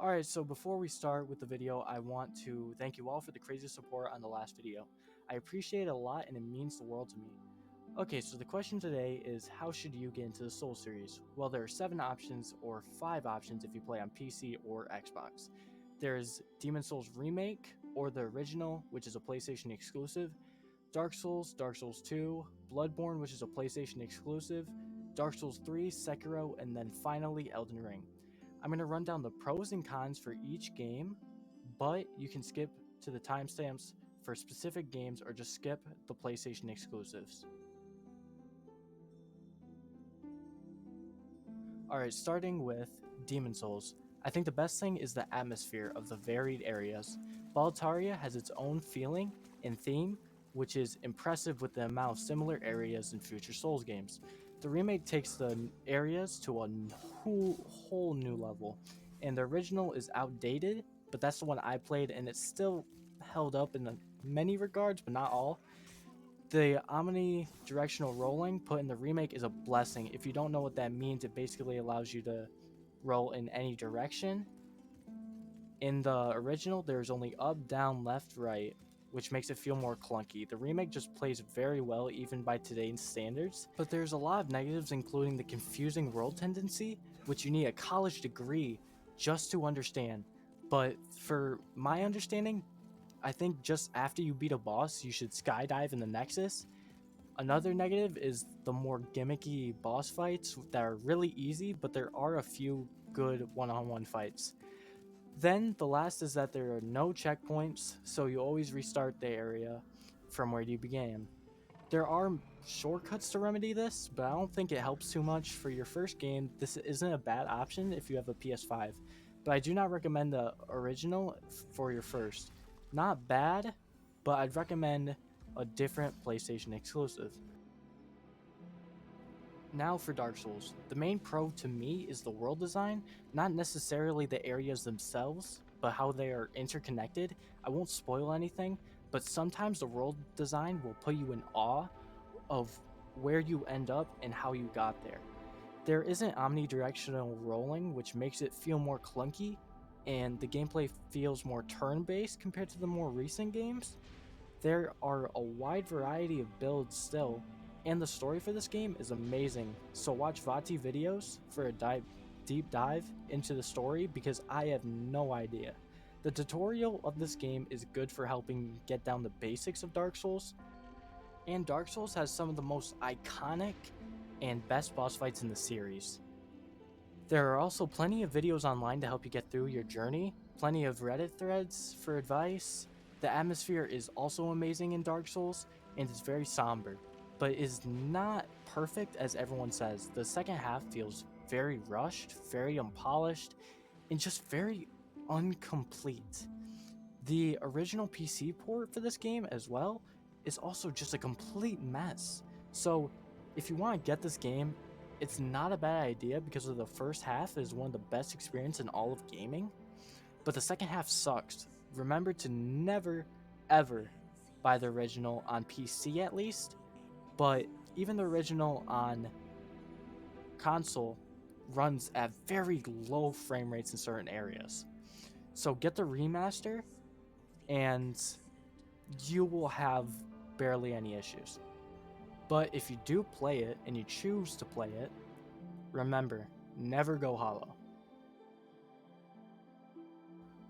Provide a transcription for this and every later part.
Alright, so before we start with the video, I want to thank you all for the crazy support on the last video. I appreciate it a lot and it means the world to me. Okay, so the question today is how should you get into the Souls series? Well, there are 7 options or 5 options if you play on PC or Xbox. There's Demon Souls Remake or the original, which is a PlayStation exclusive, Dark Souls, Dark Souls 2, BloodBorne, which is a PlayStation exclusive, Dark Souls 3, Sekiro, and then finally Elden Ring. I'm going to run down the pros and cons for each game, but you can skip to the timestamps for specific games or just skip the PlayStation exclusives. Alright, starting with Demon Souls. I think the best thing is the atmosphere of the varied areas. Baltaria has its own feeling and theme, which is impressive with the amount of similar areas in future Souls games. The remake takes the areas to a whole new level, and the original is outdated, but that's the one I played and it's still held up in many regards, but not all. The omnidirectional rolling put in the remake is a blessing. If you don't know what that means, it basically allows you to roll in any direction. In the original, there's only up, down, left, right, which makes it feel more clunky. The remake just plays very well even by today's standards, but there's a lot of negatives including the confusing roll tendency, which you need a college degree just to understand. But for my understanding, I think just after you beat a boss, you should skydive in the Nexus. Another negative is the more gimmicky boss fights that are really easy, but there are a few good one-on-one fights. Then the last is that there are no checkpoints, so you always restart the area from where you began. There are shortcuts to remedy this, but I don't think it helps too much. For your first game, this isn't a bad option if you have a PS5, but I do not recommend the original for your first. Not bad, but I'd recommend a different PlayStation exclusive. Now for Dark Souls. The main pro to me is the world design, not necessarily the areas themselves, but how they are interconnected. I won't spoil anything, but sometimes the world design will put you in awe of where you end up and how you got there. There isn't omnidirectional rolling, which makes it feel more clunky, and the gameplay feels more turn-based compared to the more recent games. There are a wide variety of builds still, and the story for this game is amazing, so watch Vati videos for a deep dive into the story because I have no idea. The tutorial of this game is good for helping get down the basics of Dark Souls, and Dark Souls has some of the most iconic and best boss fights in the series. There are also plenty of videos online to help you get through your journey, plenty of Reddit threads for advice. The atmosphere is also amazing in Dark Souls, and it's very somber, but is not perfect as everyone says. The second half feels very rushed, very unpolished, and just very incomplete. The original PC port for this game as well is also just a complete mess. So if you want to get this game, it's not a bad idea because of the first half is one of the best experiences in all of gaming, but the second half sucks. Remember to never ever buy the original on PC at least, but even the original on console runs at very low frame rates in certain areas. So get the remaster and you will have barely any issues. But if you do play it and you choose to play it, remember, never go hollow.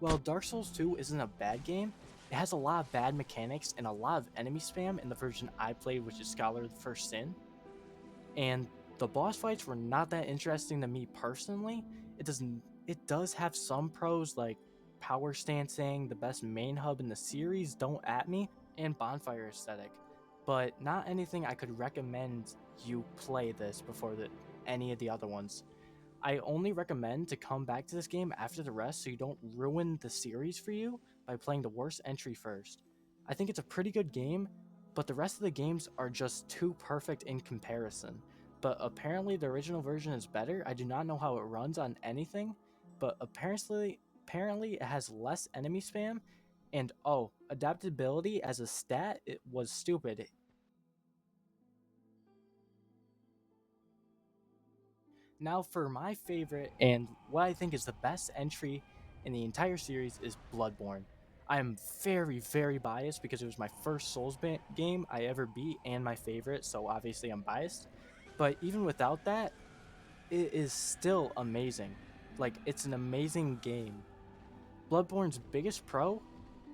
Well, Dark Souls 2 isn't a bad game. It has a lot of bad mechanics and a lot of enemy spam in the version I played, which is Scholar of the First Sin. And the boss fights were not that interesting to me personally. It does have some pros like power stancing, the best main hub in the series, don't at me, and bonfire aesthetic, but not anything I could recommend you play this before any of the other ones. I only recommend to come back to this game after the rest so you don't ruin the series for you by playing the worst entry first. I think it's a pretty good game, but the rest of the games are just too perfect in comparison. But apparently the original version is better. I do not know how it runs on anything, but apparently it has less enemy spam, and oh, adaptability as a stat, it was stupid. Now for my favorite and what I think is the best entry in the entire series is BloodBorne. I am very, very biased because it was my first Souls game I ever beat and my favorite, so obviously I'm biased. But even without that, it is still amazing. Like, it's an amazing game. Bloodborne's biggest pro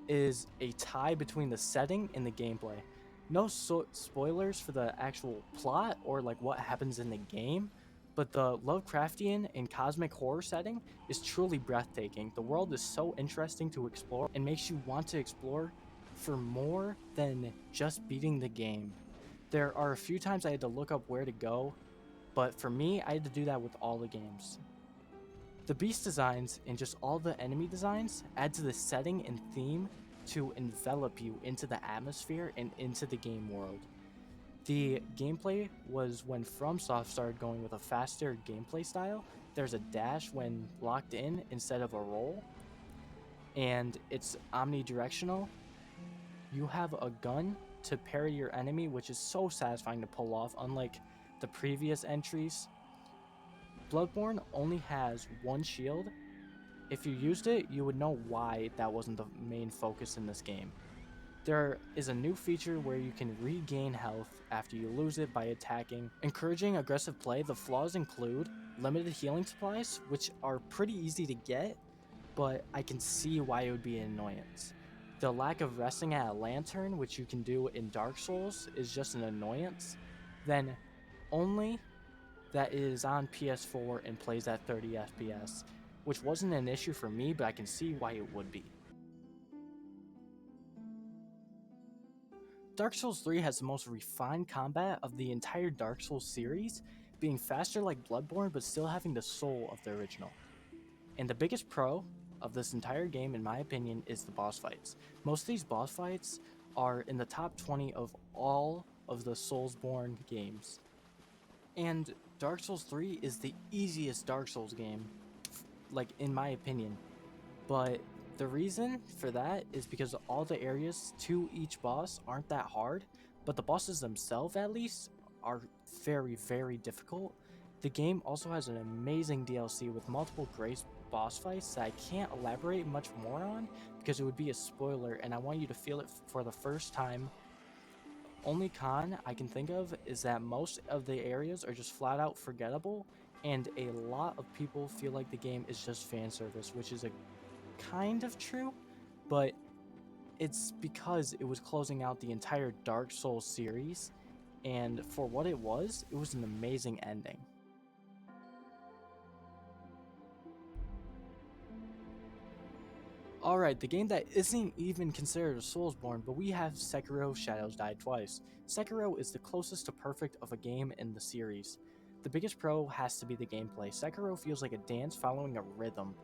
is a tie between the setting and the gameplay. No spoilers for the actual plot or like what happens in the game, but the Lovecraftian and cosmic horror setting is truly breathtaking. The world is so interesting to explore and makes you want to explore for more than just beating the game. There are a few times I had to look up where to go, but for me, I had to do that with all the games. The beast designs and just all the enemy designs add to the setting and theme to envelop you into the atmosphere and into the game world. The gameplay was when FromSoft started going with a faster gameplay style. There's a dash when locked in instead of a roll, and it's omnidirectional. You have a gun to parry your enemy, which is so satisfying to pull off, unlike the previous entries. Bloodborne only has one shield. If you used it, you would know why that wasn't the main focus in this game. There is a new feature where you can regain health after you lose it by attacking, encouraging aggressive play. The flaws include limited healing supplies, which are pretty easy to get, but I can see why it would be an annoyance. The lack of resting at a lantern, which you can do in Dark Souls, is just an annoyance. Then, only that it is on PS4 and plays at 30 FPS, which wasn't an issue for me, but I can see why it would be. Dark Souls 3 has the most refined combat of the entire Dark Souls series, being faster like Bloodborne but still having the soul of the original. And the biggest pro of this entire game, in my opinion, is the boss fights. Most of these boss fights are in the top 20 of all of the Soulsborne games. And Dark Souls 3 is the easiest Dark Souls game, like in my opinion. But the reason for that is because all the areas to each boss aren't that hard, but the bosses themselves at least are very, very difficult. The game also has an amazing DLC with multiple great boss fights that I can't elaborate much more on because it would be a spoiler and I want you to feel it for the first time. Only con I can think of is that most of the areas are just flat out forgettable, and a lot of people feel like the game is just fan service, which is a kind of true, but it's because it was closing out the entire Dark Souls series, and for what it was an amazing ending. Alright, the game that isn't even considered a Soulsborne, but we have Sekiro Shadows Die Twice. Sekiro is the closest to perfect of a game in the series. The biggest pro has to be the gameplay. Sekiro feels like a dance following a rhythm,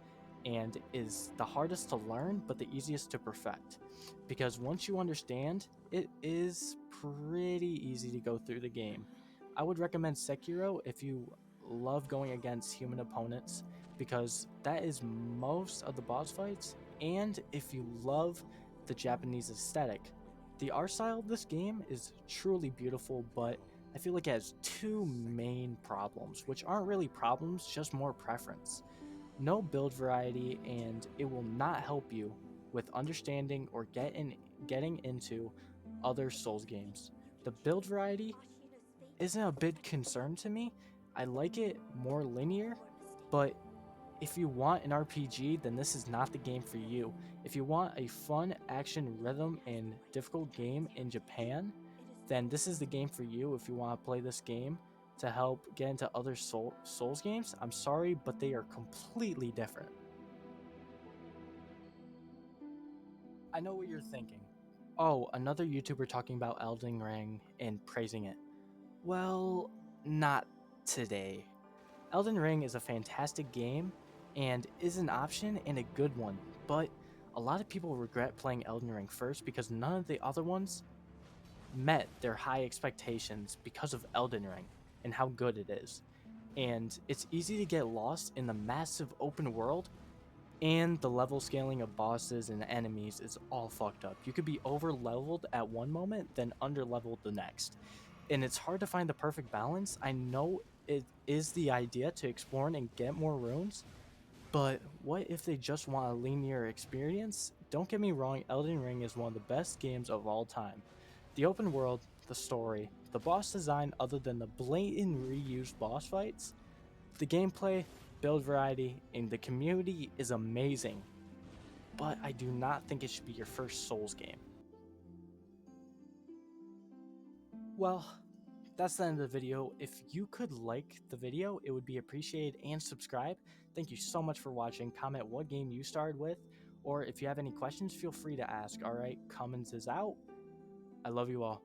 and is the hardest to learn, but the easiest to perfect. Because once you understand, it is pretty easy to go through the game. I would recommend Sekiro if you love going against human opponents, because that is most of the boss fights, and if you love the Japanese aesthetic. The art style of this game is truly beautiful, but I feel like it has two main problems, which aren't really problems, just more preference. No build variety, and it will not help you with understanding or getting into other Souls games. The build variety isn't a big concern to me. I like it more linear, but if you want an RPG, then this is not the game for you. If you want a fun action rhythm and difficult game in Japan, then this is the game for you. If you want to play this game to help get into other Souls games, I'm sorry, but they are completely different. I know what you're thinking. Oh, another YouTuber talking about Elden Ring and praising it. Well, not today. Elden Ring is a fantastic game and is an option and a good one, but a lot of people regret playing Elden Ring first because none of the other ones met their high expectations because of Elden Ring and how good it is. And it's easy to get lost in the massive open world, and the level scaling of bosses and enemies is all fucked up. You could be over leveled at one moment, then under leveled the next. And it's hard to find the perfect balance. I know it is the idea to explore and get more runes, But what if they just want a linear experience? Don't get me wrong, Elden Ring is one of the best games of all time. The open world, the story, the boss design other than the blatant reused boss fights, the gameplay, build variety, and the community is amazing. But I do not think it should be your first Souls game. Well, that's the end of the video. If you could like the video, it would be appreciated, and subscribe. Thank you so much for watching. Comment what game you started with, or if you have any questions, feel free to ask. Alright, Cummins is out. I love you all.